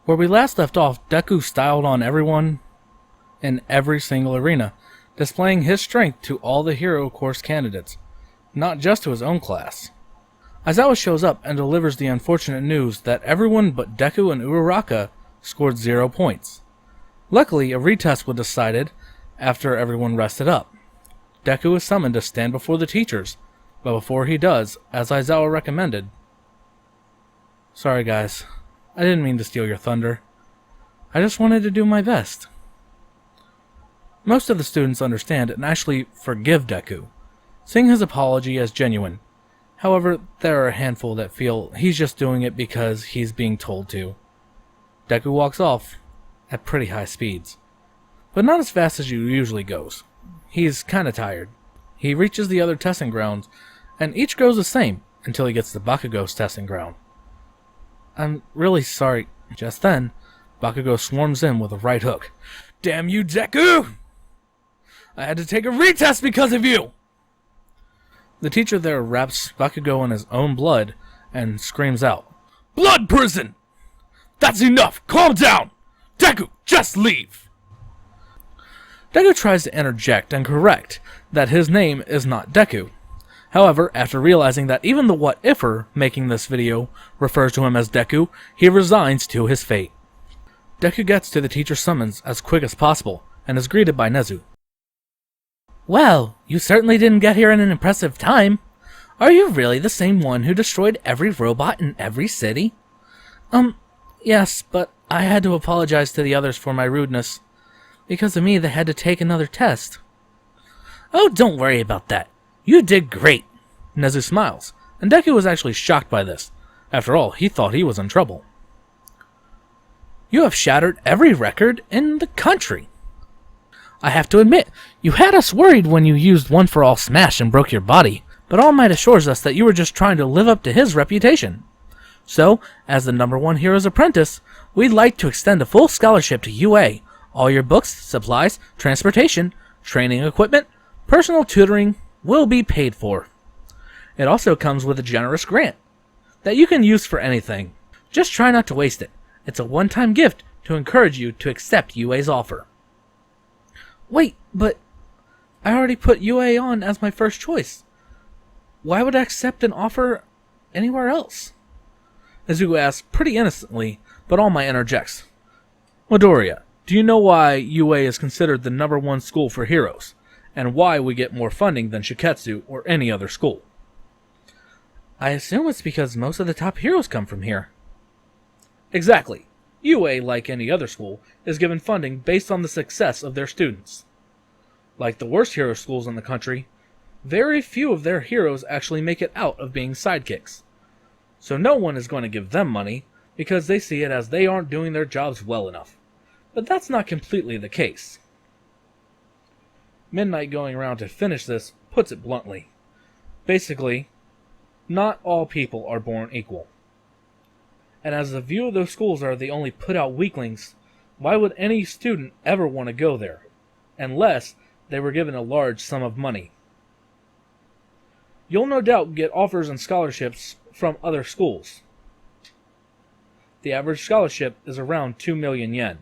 Where we last left off, Deku styled on everyone in every single arena, displaying his strength to all the hero course candidates, not just to his own class. Aizawa shows up and delivers the unfortunate news that everyone but Deku and Uraraka scored 0 points. Luckily, a retest was decided after everyone rested up. Deku is summoned to stand before the teachers, but before he does, as Aizawa recommended... Sorry guys, I didn't mean to steal your thunder. I just wanted to do my best. Most of the students understand and actually forgive Deku, seeing his apology as genuine. However, there are a handful that feel he's just doing it because he's being told to. Deku walks off at pretty high speeds, but not as fast as he usually goes. He's kinda tired. He reaches the other testing grounds, and each goes the same until he gets to Bakugo's testing ground. I'm really sorry. Just then, Bakugo swarms in with a right hook. Damn you, Deku! I had to take a retest because of you! The teacher there wraps Bakugo in his own blood and screams out, Blood prison! That's enough! Calm down! Deku, just leave! Deku tries to interject and correct that his name is not Deku. However, after realizing that even the what-ifer making this video refers to him as Deku, he resigns to his fate. Deku gets to the teacher's summons as quick as possible and is greeted by Nezu. Well, you certainly didn't get here in an impressive time. Are you really the same one who destroyed every robot in every city? Yes, but I had to apologize to the others for my rudeness. Because of me, they had to take another test. Oh, don't worry about that. You did great. Nezu smiles, and Deku was actually shocked by this. After all, he thought he was in trouble. You have shattered every record in the country. I have to admit, you had us worried when you used One for All Smash and broke your body, but All Might assures us that you were just trying to live up to his reputation. So, as the #1 hero's apprentice, we'd like to extend a full scholarship to UA. All your books, supplies, transportation, training equipment, personal tutoring will be paid for. It also comes with a generous grant that you can use for anything. Just try not to waste it. It's a one-time gift to encourage you to accept UA's offer. Wait, but I already put UA on as my first choice. Why would I accept an offer anywhere else? Nezuko asks pretty innocently, but All Might interjects. Midoriya, do you know why UA is considered the #1 school for heroes, and why we get more funding than Shiketsu or any other school? I assume it's because most of the top heroes come from here. Exactly. UA, like any other school, is given funding based on the success of their students. Like the worst hero schools in the country, very few of their heroes actually make it out of being sidekicks. So no one is going to give them money because they see it as they aren't doing their jobs well enough. But that's not completely the case. Midnight going around to finish this puts it bluntly. Basically, not all people are born equal. And as the view of those schools are the only put-out weaklings, why would any student ever want to go there? Unless they were given a large sum of money. You'll no doubt get offers and scholarships from other schools. The average scholarship is around 2 million yen.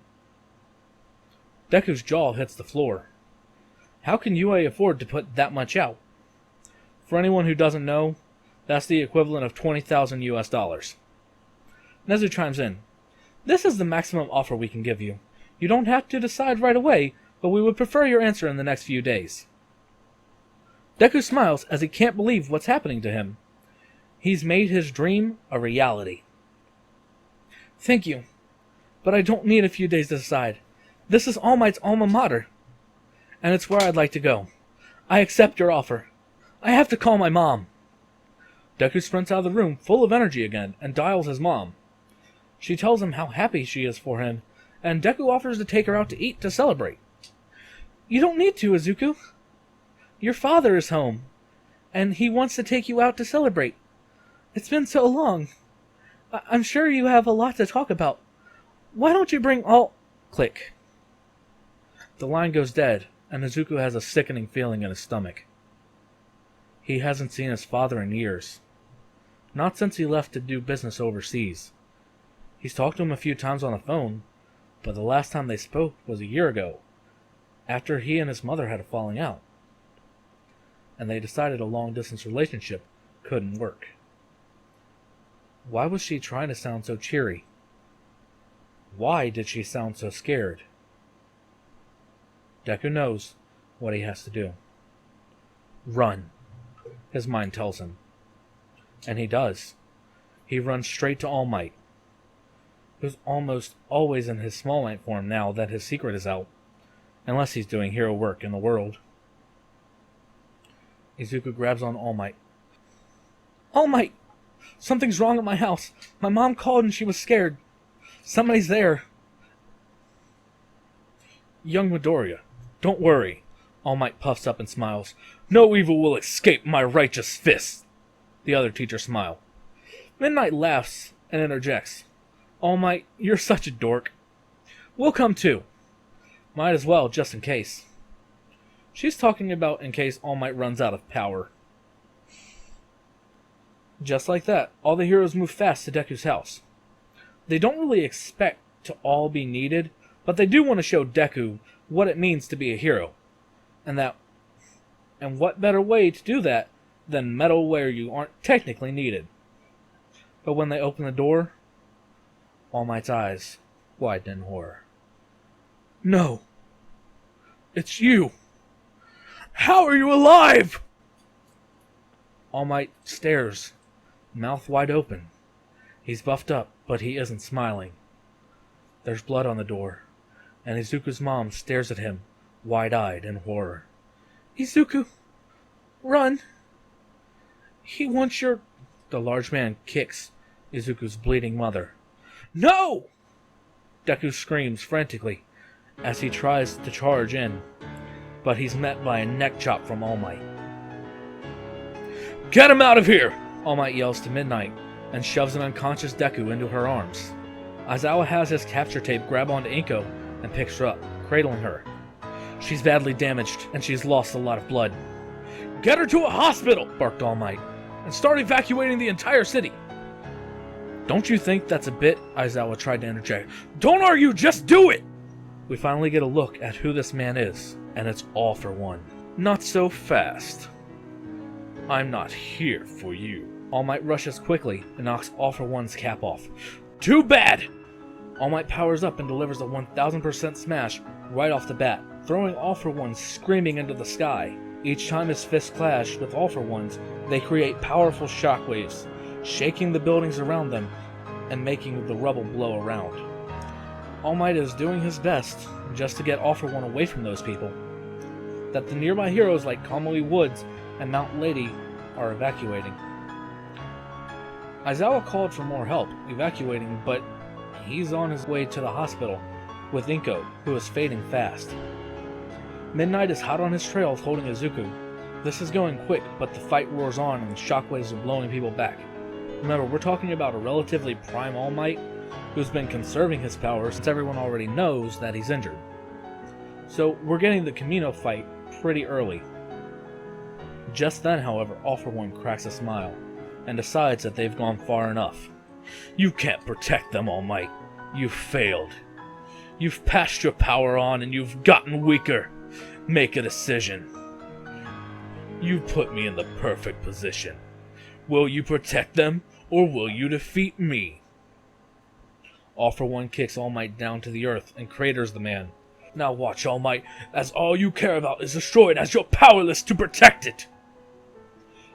Deku's jaw hits the floor. How can UA afford to put that much out? For anyone who doesn't know, that's the equivalent of $20,000 US. Nezu chimes in. This is the maximum offer we can give you. You don't have to decide right away, but we would prefer your answer in the next few days. Deku smiles as he can't believe what's happening to him. He's made his dream a reality. Thank you, but I don't need a few days to decide. This is All Might's alma mater, and it's where I'd like to go. I accept your offer. I have to call my mom. Deku sprints out of the room full of energy again and dials his mom. She tells him how happy she is for him, and Deku offers to take her out to eat to celebrate. You don't need to, Izuku. Your father is home, and he wants to take you out to celebrate. It's been so long. I'm sure you have a lot to talk about. Why don't you bring all... Click. The line goes dead, and Izuku has a sickening feeling in his stomach. He hasn't seen his father in years. Not since he left to do business overseas. He's talked to him a few times on the phone, but the last time they spoke was a year ago, after he and his mother had a falling out, and they decided a long-distance relationship couldn't work. Why was she trying to sound so cheery? Why did she sound so scared? Deku knows what he has to do. Run, his mind tells him. And he does. He runs straight to All Might, who's almost always in his Small Might form now that his secret is out, unless he's doing hero work in the world. Izuku grabs on All Might. All Might! Something's wrong at my house. My mom called and she was scared. Somebody's there. Young Midoriya, don't worry. All Might puffs up and smiles. No evil will escape my righteous fist. The other teachers smile. Midnight laughs and interjects. All Might, you're such a dork. We'll come too. Might as well, just in case. She's talking about in case All Might runs out of power. Just like that, all the heroes move fast to Deku's house. They don't really expect to all be needed, but they do want to show Deku what it means to be a hero. And what better way to do that than meddle where you aren't technically needed. But when they open the door, All Might's eyes widen in horror. No! It's you! How are you alive? All Might stares, mouth wide open. He's buffed up, but he isn't smiling. There's blood on the door, and Izuku's mom stares at him, wide-eyed in horror. Izuku, run! He wants your... The large man kicks Izuku's bleeding mother. No! Deku screams frantically as he tries to charge in, but he's met by a neck chop from All Might. Get him out of here! All Might yells to Midnight and shoves an unconscious Deku into her arms. Aizawa has his capture tape grab onto Inko and picks her up, cradling her. She's badly damaged and she's lost a lot of blood. Get her to a hospital! Barked All Might, and start evacuating the entire city. Don't you think that's a bit? Aizawa tried to interject. Don't argue, just do it! We finally get a look at who this man is, and it's All for One. Not so fast. I'm not here for you. All Might rushes quickly and knocks All for One's cap off. Too bad! All Might powers up and delivers a 1000% smash right off the bat, throwing All for One screaming into the sky. Each time his fists clash with All for One's, they create powerful shockwaves, shaking the buildings around them and making the rubble blow around. All Might is doing his best just to get All for One away from those people that the nearby heroes like Kamui Woods and Mount Lady are evacuating. Aizawa called for more help evacuating, but he's on his way to the hospital with Inko, who is fading fast. Midnight is hot on his trail holding Izuku. This is going quick, but the fight roars on and the shockwaves are blowing people back. Remember, we're talking about a relatively prime All Might who's been conserving his power since everyone already knows that he's injured. So we're getting the Camino fight pretty early. Just then, however, All for One cracks a smile and decides that they've gone far enough. You can't protect them, All Might. You've failed. You've passed your power on and you've gotten weaker. Make a decision. You put me in the perfect position. Will you protect them, or will you defeat me? All for One kicks All Might down to the earth and craters the man. Now watch, All Might, as all you care about is destroyed as you're powerless to protect it!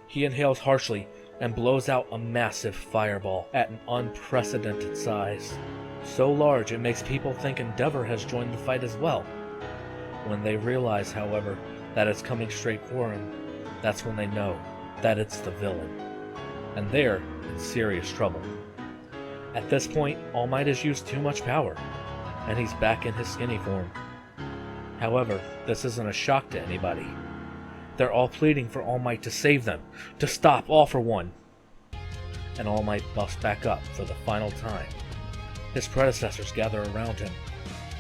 He inhales harshly and blows out a massive fireball at an unprecedented size. So large it makes people think Endeavor has joined the fight as well. When they realize, however, that it's coming straight for him, that's when they know that it's the villain. And they're in serious trouble. At this point, All Might has used too much power, and he's back in his skinny form. However, this isn't a shock to anybody. They're all pleading for All Might to save them, to stop All for One. And All Might buffs back up for the final time. His predecessors gather around him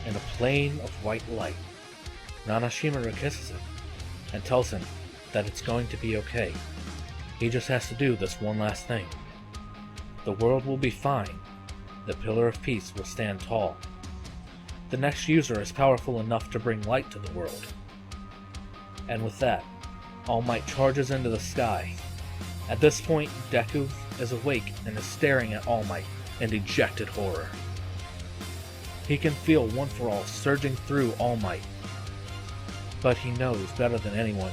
in a plane of white light. Nana Shimura kisses him and tells him that it's going to be okay. He just has to do this one last thing. The world will be fine the Pillar of Peace will stand tall. The next user is powerful enough to bring light to the world. And with that, All Might charges into the sky. At this point, Deku is awake and is staring at All Might in dejected horror. He can feel One for All surging through All Might, but he knows better than anyone,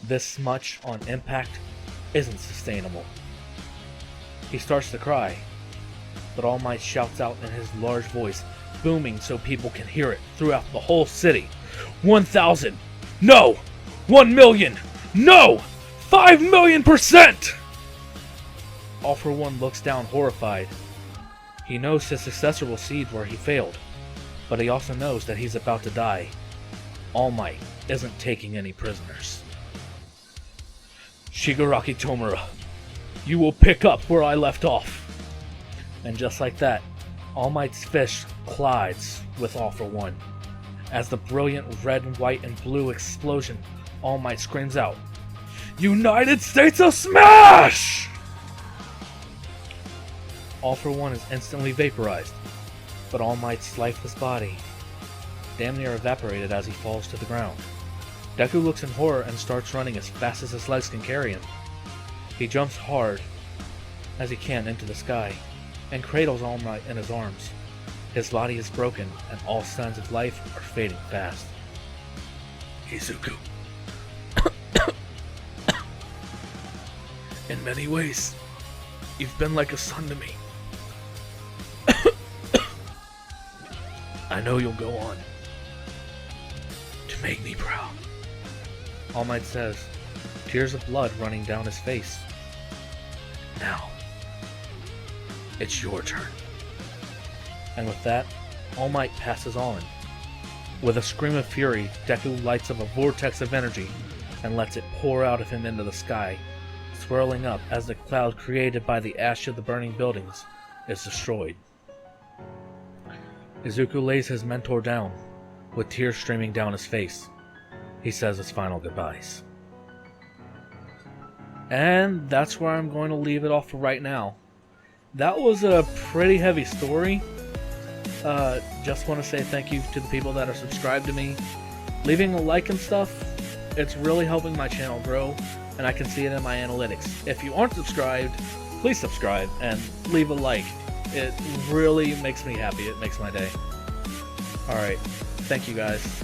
this much on impact isn't sustainable. He starts to cry, but All Might shouts out in his large voice, booming so people can hear it throughout the whole city. 1,000! No! 1,000,000! No! 5,000,000%! All for One looks down horrified. He knows his successor will cede where he failed, but he also knows that he's about to die. All Might isn't taking any prisoners. Shigaraki Tomura, you will pick up where I left off. And just like that, All Might's fist collides with All for One. As the brilliant red, white, and blue explosion, All Might screams out, United States of Smash! All for One is instantly vaporized, but All Might's lifeless body damn near evaporated as he falls to the ground. Deku looks in horror and starts running as fast as his legs can carry him. He jumps hard as he can into the sky and cradles All Might in his arms. His body is broken and all signs of life are fading fast. Izuku. In many ways, you've been like a son to me. I know you'll go on to make me proud. All Might says, tears of blood running down his face. Now, it's your turn. And with that, All Might passes on. With a scream of fury, Deku lights up a vortex of energy and lets it pour out of him into the sky, swirling up as the cloud created by the ash of the burning buildings is destroyed. Izuku lays his mentor down, with tears streaming down his face. He says his final goodbyes. And that's where I'm going to leave it off for right now. That was a pretty heavy story. Just want to say thank you to the people that are subscribed to me. Leaving a like and stuff, it's really helping my channel grow, and I can see it in my analytics. If you aren't subscribed, please subscribe and leave a like. It really makes me happy. It makes my day. Alright, thank you guys.